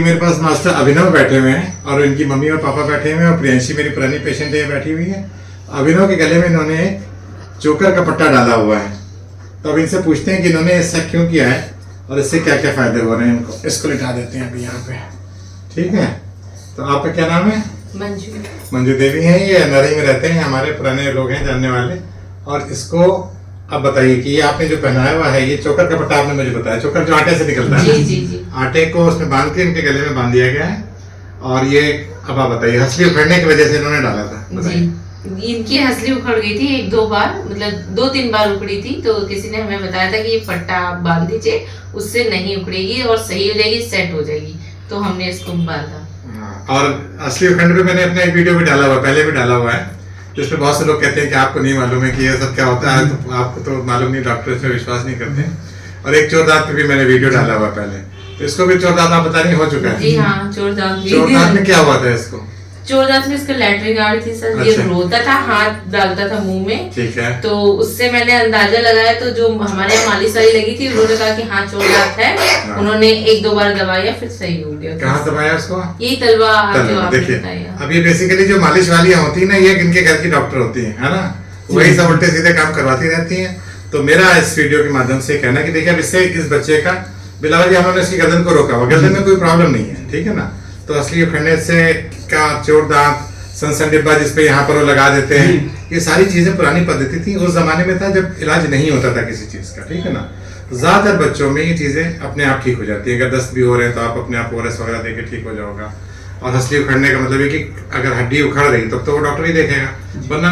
मेरे पास मास्टर अभिनव बैठे हुए हैं और इनकी मम्मी और पापा बैठे हुए हैं और प्रियंशी मेरी पुरानी पेशेंट है बैठी हुई है। अभिनव के गले में इन्होंने चोकर का पट्टा डाला हुआ है, तो अब इनसे पूछते हैं कि इन्होंने ऐसा क्यों किया है और इससे क्या क्या फायदे हो रहे हैं इनको। इसको लिटा देते हैं अभी यहाँ पे, ठीक है। तो आपका क्या नाम है? मंजू देवी है, ये नरही में रहते हैं, हमारे पुराने लोग हैं जानने वाले। और इसको अब बताइए कि ये आपने जो पहनाया हुआ है, ये चोकर का पट्टा आपने मुझे बताया, चोकर जो आटे से निकलता है, जी। आटे को उसमें बांध के इनके गले में बांध दिया गया है। और ये अब आप बताइए, हंसली उखड़ने की वजह से इन्होंने डाला था, जी। इनकी हंसली उखड़ गई थी 1-2 बार, मतलब 2-3 बार उखड़ी थी, तो किसी ने हमें बताया था कि ये पट्टा आप बांध दीजिए, उससे नहीं उखड़ेगी और सही हो जाएगी, सेट हो जाएगी, तो हमने इसको बांधा। और असली उखंड पे मैंने अपना एक वीडियो भी डाला हुआ, पहले भी डाला हुआ है, जिसमें बहुत से लोग कहते हैं कि आपको नहीं मालूम है कि ये सब क्या होता है, तो आपको तो मालूम नहीं, डॉक्टर इसमें विश्वास नहीं करते। और एक चोरदांत पे भी मैंने वीडियो डाला हुआ पहले, तो इसको भी चोरदांत आप बता रही हो चुका है? जी हाँ, चोरदांत में क्या हुआ था इसको? चोरदांत में इसका लैटरिन आ रही थी सर। अच्छा। ये रोता था, हाथ डालता था मुंह में, ठीक है। तो उससे मैंने अंदाजा लगाया, तो जो हमारे यहाँ मालिश वाली लगी थी उन्होंने कहा कि हाँ चोरदांत है। हाँ। उन्होंने 1-2 बार दबाया, फिर सही हो गया। कहाँ दबाया उसको? यही तलवा जो आपने देखिए, बताया। अब ये बेसिकली जो मालिश वालियाँ होती है ना, ये इनके घर की डॉक्टर होती है ना, वही सब उल्टे सीधे काम करवाती रहती हैं। तो मेरा इस वीडियो के माध्यम से कहना कि देखिए, अब इससे इस बच्चे का बिलावल जी हमने इसकी गर्दन को रोका हुआ, गर्दन में कोई प्रॉब्लम नहीं है, ठीक है ना। तो असली उखड़ने से का चोरदांत, सनसन डिब्बा जिसपे यहाँ पर वो लगा देते हैं, ये सारी चीजें पुरानी पद्धति थी, उस जमाने में था जब इलाज नहीं होता था किसी चीज का, ठीक है ना। ज्यादातर बच्चों में ये चीजें अपने आप ठीक हो जाती है। अगर दस्त भी हो रहे हैं तो आप अपने आप ओरस वगैरह देके ठीक हो जाओगा। और हंसली उखड़ने का मतलब है कि अगर हड्डी उखड़ रही तो वो डॉक्टर ही देखेगा, वरना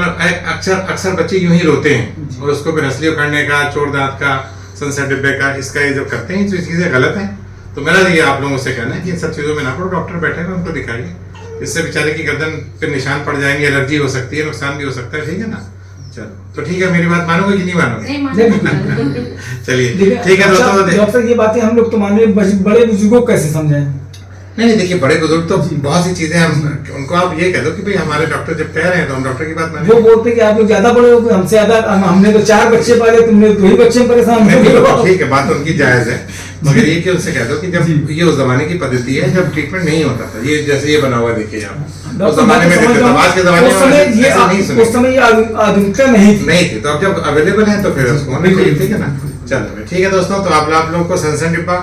अक्सर बच्चे यूं ही रोते हैं और उसको फिर हंसली उखड़ने का, चोरदांत का, सनसन डिब्बे का, इसका ये जब करते हैं तो ये चीजें गलत हैं। तो मेरा ये आप लोगों से कहना है कि इन सब चीजों में ना पड़ो, डॉक्टर बैठेगा उनको दिखाइए, इससे बेचारे की गर्दन पे निशान पड़ जाएंगे, एलर्जी हो सकती है, नुकसान भी हो सकता है, ठीक है ना। चलो, तो ठीक है, मेरी बात मानोगे कि नहीं मानोगे? चलिए ठीक है दोस्तों। डॉक्टर ये बातें हम लोग तो माने, बड़े बुजुर्गों को कैसे समझाएं? नहीं देखिए, बड़े बुजुर्ग तो बहुत सी चीजें हम उनको आप ये कह दो कि भाई हमारे डॉक्टर जब कह रहे हैं तो हम डॉक्टर की बात मानें। वो बोलते हैं कि आप लोग ज्यादा बड़े हो, हमसे ज्यादा, हमने तो 4 बच्चे पाले, तुमने 2 ही बच्चे में परेशान हो। ठीक है, बात उनकी जायज है, मगर ये कि उनसे कह दो कि जब ये उस जमाने की पद्धति है जब ट्रीटमेंट नहीं होता था, ये जैसे ये बना हुआ देखिए आप, उस जमाने में देते थे, आज के जमाने में उस समय आधुनिकता नहीं थी, तो अब जब अवेलेबल है तो फिर उसको होना चाहिए, ठीक है ना। चलो ठीक है दोस्तों, तो आप लोगों को सनसन डिब्बा,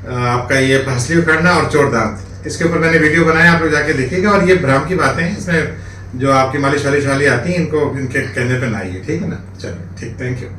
आपका ये हंसली उखड़ना और चोरदांत, इसके ऊपर मैंने वीडियो बनाया, आप लोग जाके देखिएगा। और ये भ्रम की बातें हैं, इसमें जो आपकी मालिश वाली आती है, इनको इनके कहने पे ना आइए, ठीक है ना। चलो ठीक, थैंक यू।